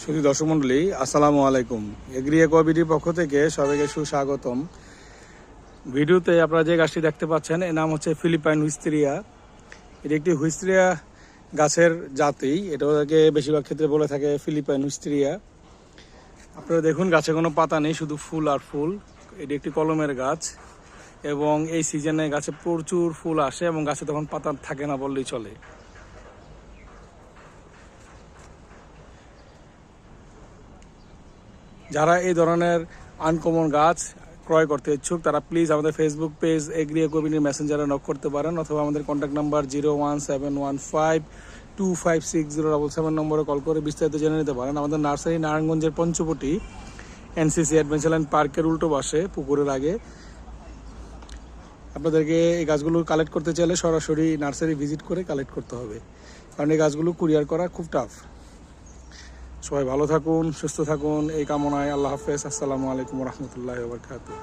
শুধু দর্শক মন্ডলী, আসসালামু আলাইকুম। এগ্রি একোয়াবিটির পক্ষ থেকে সবাইকে সুস্বাগতম। ভিডিওতে আপনারা যে গাছটি দেখতে পাচ্ছেন এর নাম হচ্ছে ফিলিপাইন হুইস্টেরিয়া। এটি একটি হুইস্টেরিয়া গাছের জাতি, এটাকে বেশিরভাগ ক্ষেত্রে বলে থাকে ফিলিপাইন হুইস্টেরিয়া। আপনারা দেখুন, গাছে কোনো পাতা নেই, শুধু ফুল আর ফুল। এটি একটি কলমের গাছ এবং এই সিজনে গাছে প্রচুর ফুল আসে এবং গাছে তখন পাতা থাকে না বললেই চলে। যারা এই ধরনের আনকমন গাছ ক্রয় করতে ইচ্ছুক তারা প্লিজ আমাদের ফেসবুক পেজ এগ্রি একোয়াবিটির মেসেঞ্জারে নক করতে পারেন, অথবা আমাদের কন্ট্যাক্ট নাম্বার 01715256077 নম্বরে কল করে বিস্তারিত জেনে নিতে পারেন। আমাদের নার্সারি নারায়ণগঞ্জের পঞ্চবটি এনসিসি অ্যাডভেঞ্চারল্যান্ড পার্কের উল্টো পাশে, পুকুরের আগে। আপনাদেরকে এই গাছগুলো কালেক্ট করতে চাইলে সরাসরি নার্সারি ভিজিট করে কালেক্ট করতে হবে, কারণ এই গাছগুলো কুরিয়ার করা খুব টাফ। সবাই ভালো থাকুন, সুস্থ থাকুন এই কামনায়। আল্লাহ হাফেজ। আসসালামু আলাইকুম রহমতুল্লাহ বারকাতুহু।